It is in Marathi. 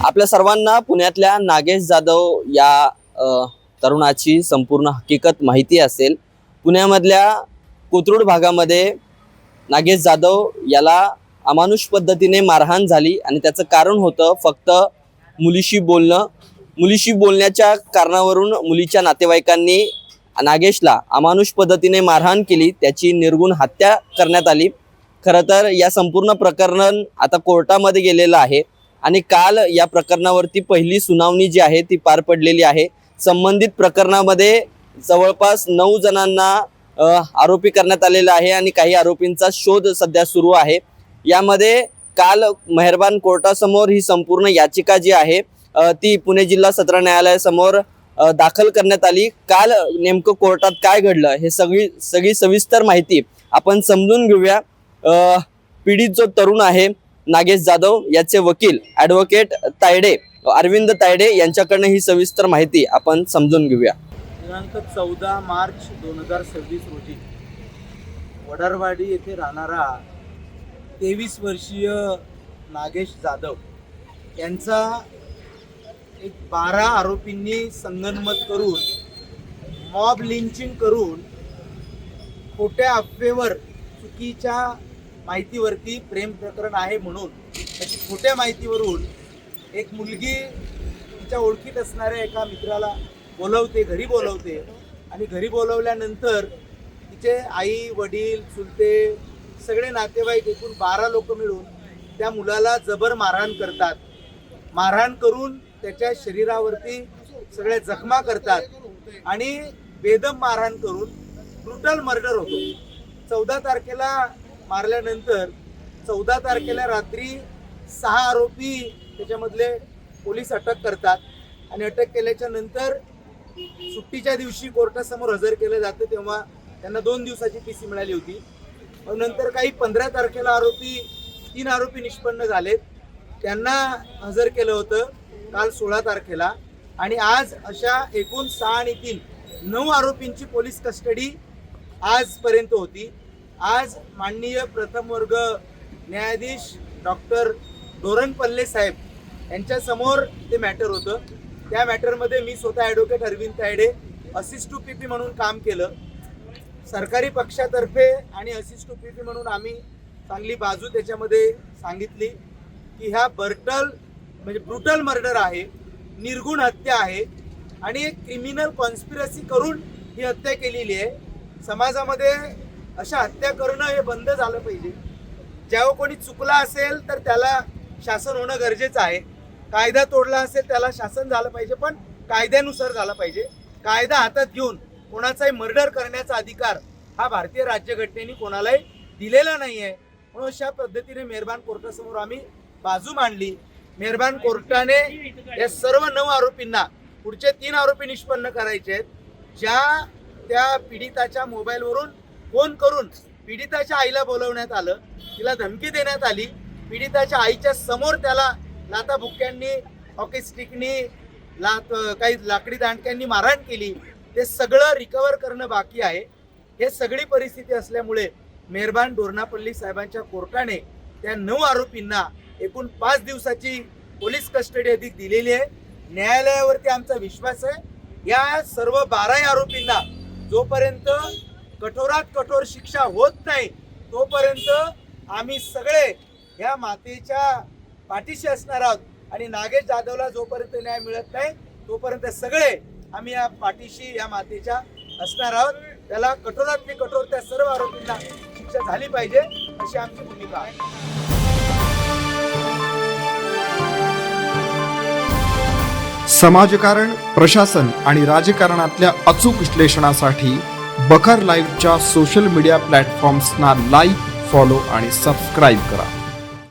आपल्या सर्वांना पुण्यातल्या नागेश जाधव या तरुणाची संपूर्ण हकीकत माहिती असेल। पुण्यामधल्या कोथरूड भागामध्ये नागेश जाधव याला अमानुष पद्धतीने मारहाण झाली आणि त्याचं कारण होतं फक्त मुलीशी बोलणं। मुलीशी बोलण्याच्या कारणावरून मुलीच्या नातेवाईकांनी नागेशला अमानुष पद्धतीने मारहाण केली, त्याची निर्गुण हत्या करण्यात आली। खरं तर या संपूर्ण प्रकरण आता कोर्टामध्ये गेलेलं आहे आणि काल या प्रकरणावरती पहिली सुनावणी जी आहे ती पार पडलेली आहे। संबंधित प्रकरणामध्ये जवळपास 9 जणांना आरोपी करण्यात आलेला आहे आणि काही आरोपींचा शोध सध्या सुरू आहे। यामध्ये काल मेहरबान कोर्टासमोर ही संपूर्ण याचिका जी आहे ती पुणे जिल्हा सत्र न्यायालयासमोर दाखल करण्यात आली। काल नेमकं कोर्टात काय घडलं हे सगळी सविस्तर माहिती आपण समजून घेऊया। पीडित जो तरुण आहे नागेश जाधव याचे वकील ॲडव्होकेट तायडे अरविंद तायडे यांच्याकडनं ही सविस्तर माहिती आपण समजून घेऊया। दिनांक 14 मार्च 2026 रोजी वडारवाडी येथे राहणारा 23 वर्षीय नागेश जाधव यांचा एक 12 आरोपींनी संगनमत करून मॉब लिंचिंग करून खोट्या अफवेवर चुकीच्या माहितीवरती प्रेम प्रकरण आहे म्हणून त्याची खोट्या माहितीवरून एक मुलगी तिच्या ओळखीत असणाऱ्या एका मित्राला बोलवते, घरी बोलवते आणि घरी बोलवल्यानंतर तिचे आई वडील चुलते सगळे नातेवाईक एकूण 12 लोक मिळून त्या मुलाला जबर मारहाण करतात। मारहाण करून त्याच्या शरीरावरती सगळ्या जखमा करतात आणि बेदम मारहाण करून ब्रुटल मर्डर होतो। 14 तारखेला मारल्यानंतर 14 तारखेला रात्री 6 आरोपी त्याच्यामधले पोलीस अटक करतात आणि अटक केल्याच्या नंतर सुट्टीच्या दिवशी कोर्टासमोर हजर केलं जातं तेव्हा त्यांना 2 दिवसाची पीसी मिळाली होती। नंतर काही 15 तारखेला 3 आरोपी निष्पन्न झालेत, त्यांना हजर केलं होतं काल 16 तारखेला आणि आज अशा एकूण 6 आणि 3 9 आरोपींची पोलीस कस्टडी आजपर्यंत होती। आज माननीय प्रथम वर्ग न्यायाधीश डॉक्टर डोरनपल्ले साहेब यांच्या समोर ते मॅटर होतं। त्या मॅटरमध्ये मी स्वतः advocate Arvind Tayde assist to PP म्हणून काम केलं। सरकारी पक्षातर्फे आणि असिस्ट टू पीपी म्हणून आम्ही चांगली बाजू त्याच्यामध्ये सांगितली की ह्या ब्रुटल मर्डर आहे, निर्गुण हत्या आहे आणि एक क्रिमिनल कॉन्स्पिरसी करून ही हत्या केलेली आहे। समाजामध्ये अशा हत्या करणं हे बंद झालं पाहिजे। जेव्हा कोणी चुकला असेल तर त्याला शासन होणं गरजेचं आहे। कायदा तोडला असेल त्याला शासन झालं पाहिजे, पण कायद्यानुसार झालं पाहिजे। कायदा हातात घेऊन कोणाचाही मर्डर करण्याचा अधिकार हा भारतीय राज्यघटनेने कोणालाही दिलेला नाही आहे। म्हणून अशा पद्धतीने मेहरबान कोर्टासमोर आम्ही बाजू मांडली। मेहरबान कोर्टाने या सर्व 9 आरोपींना पुढचे 3 आरोपी निष्पन्न करायचे आहेत। ज्या त्या पीडिताच्या मोबाईलवरून फोन करून पीडिताच्या आईला बोलवण्यात आलं, तिला धमकी देण्यात आली, पीडिताच्या आईच्या समोर त्याला लाथाबुक्क्यांनी हॉकी स्टिकनी काही लाकडी दांडक्यांनी मारहाण केली, ते सगळं रिकवर करणं बाकी आहे। हे सगळी परिस्थिती असल्यामुळे मेहरबान डोरनापल्ली साहेबांच्या कोर्टाने त्या 9 आरोपींना एकूण 5 दिवसाची पोलीस कस्टडी अधिक दिलेली आहे। न्यायालयावरती आमचा विश्वास आहे। या सर्व 12 आरोपींना जोपर्यंत कठोरात कठोर शिक्षा होत नाही तोपर्यंत आम्ही सगळे या मातेच्या पाठीशी असणार आहोत आणि नागेश जाधवला जोपर्यंत न्याय मिळत नाही तोपर्यंत सगळे आम्ही या पाठीशी या मातेच्या असणार आहोत। त्याला कठोरातली कठोर त्या सर्व आरोपींना शिक्षा झाली पाहिजे अशी आमची भूमिका आहे। समाजकारण, प्रशासन आणि राजकारणातल्या अचूक विश्लेषणासाठी बखर लाईव्हच्या सोशल मीडिया प्लॅटफॉर्म्सना लाईक, फॉलो आणि सबस्क्राईब करा।